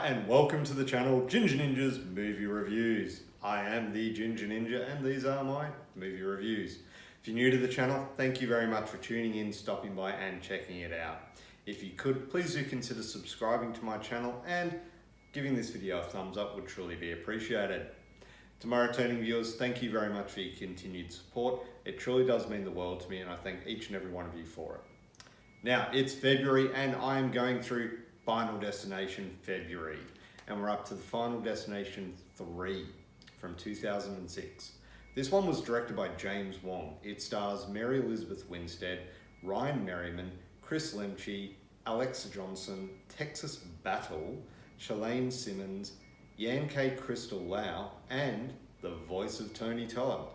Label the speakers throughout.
Speaker 1: and welcome to the channel Ginger Ninja's Movie Reviews. I am the Ginger Ninja and these are my movie reviews. If you're new to the channel, thank you very much for tuning in, stopping by and checking it out. If you could, please do consider subscribing to my channel and giving this video a thumbs up would truly be appreciated. To my returning viewers, thank you very much for your continued support. It truly does mean the world to me and I thank each and every one of you for it. Now, it's February and I am going through Final Destination February, and we're up to the Final Destination 3 from 2006. This one was directed by James Wong. It stars Mary Elizabeth Winstead, Ryan Merriman, Chris Lemche, Alexa Johnson, Texas Battle, Shalane Simmons, Yan-K Crystal Lau, and the voice of Tony Todd.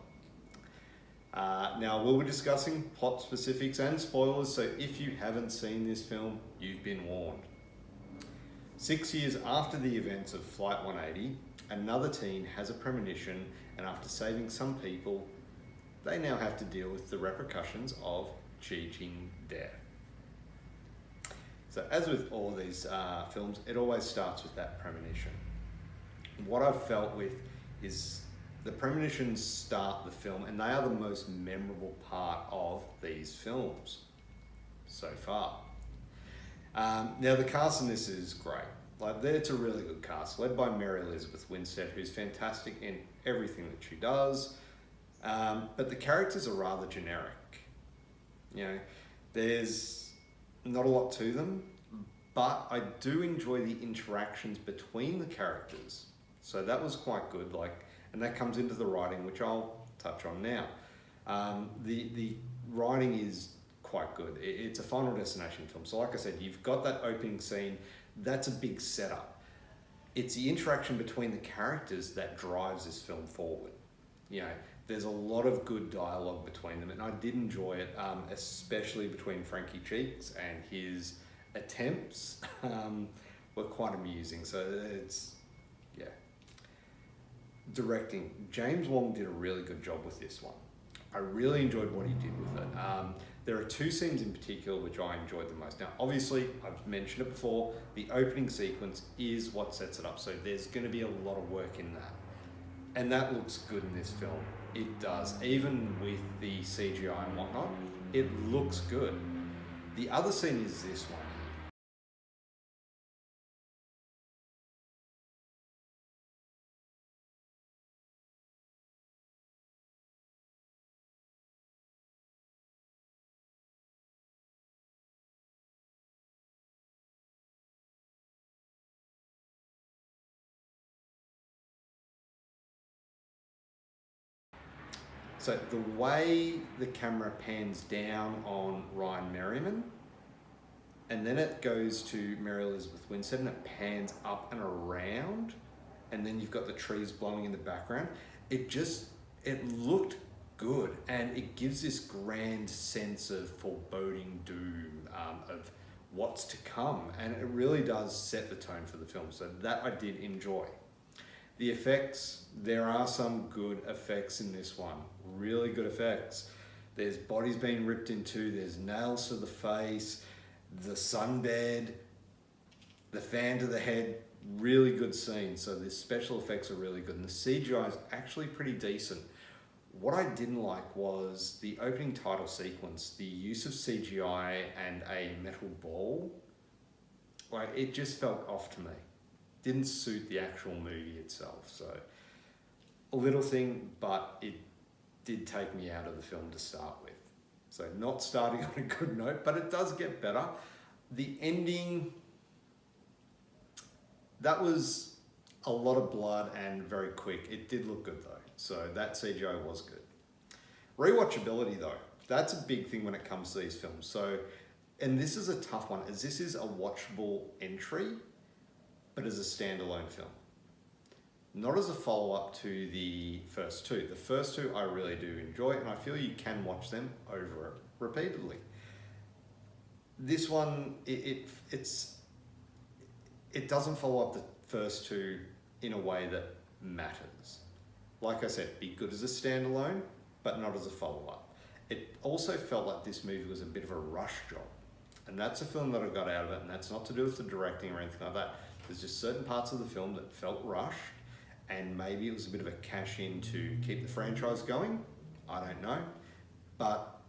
Speaker 1: Now, we'll be discussing plot specifics and spoilers, so if you haven't seen this film, you've been warned. 6 years after the events of Flight 180, another teen has a premonition, and after saving some people, they now have to deal with the repercussions of cheating death. So as with all these films, it always starts with that premonition. What I've felt with is the premonitions start the film, and they are the most memorable part of these films so far. Now the cast in this is great. It's a really good cast, led by Mary Elizabeth Winstead, who's fantastic in everything that she does. But the characters are rather generic. You know, there's not a lot to them, but I do enjoy the interactions between the characters. So that was quite good. And that comes into the writing, which I'll touch on now. The writing is quite good. It's a Final Destination film. So like I said, you've got that opening scene. That's a big setup. It's the interaction between the characters that drives this film forward. You know, there's a lot of good dialogue between them, and I did enjoy it, especially between Frankie Cheeks, and his attempts were quite amusing. So it's, yeah. Directing. James Wong did a really good job with this one. I really enjoyed what he did with it. There are two scenes in particular which I enjoyed the most. Now, obviously, I've mentioned it before, the opening sequence is what sets it up, so there's going to be a lot of work in that. And that looks good in this film. It does. Even with the CGI and whatnot, it looks good. The other scene is this one. So the way the camera pans down on Ryan Merriman, and then it goes to Mary Elizabeth Winstead, and it pans up and around, and then you've got the trees blowing in the background. It looked good, and it gives this grand sense of foreboding doom, of what's to come, and it really does set the tone for the film. So that I did enjoy. The effects, there are some good effects in this one. Really good effects. There's bodies being ripped in two, there's nails to the face, the sunbed, the fan to the head, really good scene. So the special effects are really good and the CGI is actually pretty decent. What I didn't like was the opening title sequence, the use of CGI and a metal ball. It just felt off to me. Didn't suit the actual movie itself. So a little thing, but it did take me out of the film to start with. So not starting on a good note, but it does get better. The ending, that was a lot of blood and very quick. It did look good though. So that CGI was good. Rewatchability though, that's a big thing when it comes to these films. So, and this is a tough one, as this is a watchable entry, but as a standalone film. Not as a follow-up to the first two. The first two I really do enjoy, and I feel you can watch them over repeatedly. This one, it doesn't follow up the first two in a way that matters. Like I said, be good as a standalone, but not as a follow-up. It also felt like this movie was a bit of a rush job. And that's a film that I got out of it, and that's not to do with the directing or anything like that. There's just certain parts of the film that felt rushed, and maybe it was a bit of a cash in to keep the franchise going. I don't know. But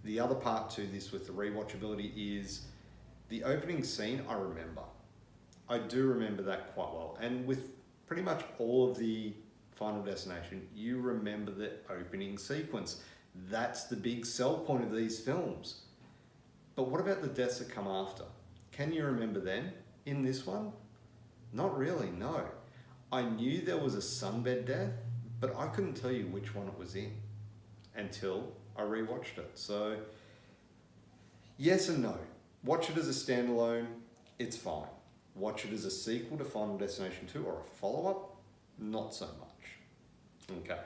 Speaker 1: the other part to this with the rewatchability is the opening scene. I remember. I do remember that quite well. And with pretty much all of the Final Destination, you remember the opening sequence. That's the big sell point of these films. But what about the deaths that come after? Can you remember them? In this one? Not really, no. I knew there was a sunbed death, but I couldn't tell you which one it was in until I rewatched it. So, yes and no. Watch it as a standalone, it's fine. Watch it as a sequel to Final Destination 2 or a follow-up, not so much. Okay.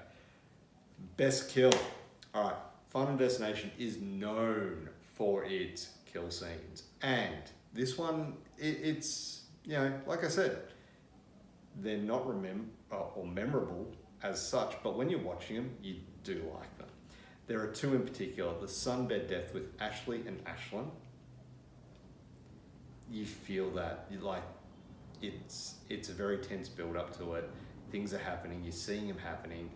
Speaker 1: Best kill. All right, Final Destination is known for its kill scenes. And this one, it's, you know, like I said, they're not memorable as such, but when you're watching them, you do like them. There are two in particular, the sunbed death with Ashley and Ashlyn. You feel that, it's a very tense build up to it. Things are happening, you're seeing them happening,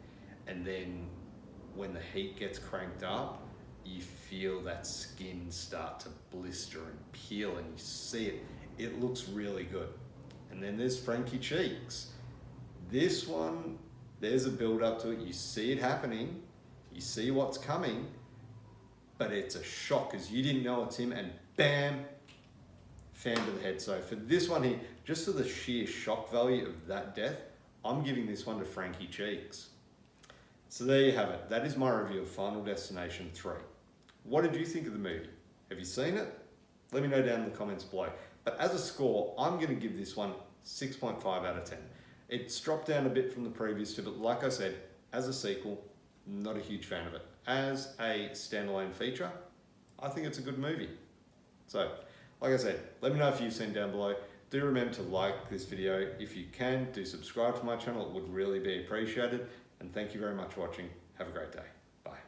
Speaker 1: and then when the heat gets cranked up, you feel that skin start to blister and peel, and you see it. It looks really good. And then there's Frankie Cheeks. This one, there's a build up to it. You see it happening, you see what's coming, but it's a shock because you didn't know it's him, and bam, fan to the head. So for this one here, just for the sheer shock value of that death, I'm giving this one to Frankie Cheeks. So there you have it. That is my review of Final Destination 3. What did you think of the movie? Have you seen it? Let me know down in the comments below. But as a score, I'm going to give this one 6.5 out of 10. It's dropped down a bit from the previous two, but like I said, as a sequel, not a huge fan of it. As a standalone feature, I think it's a good movie. So, like I said, let me know if you've seen down below. Do remember to like this video. If you can, do subscribe to my channel. It would really be appreciated. And thank you very much for watching. Have a great day. Bye.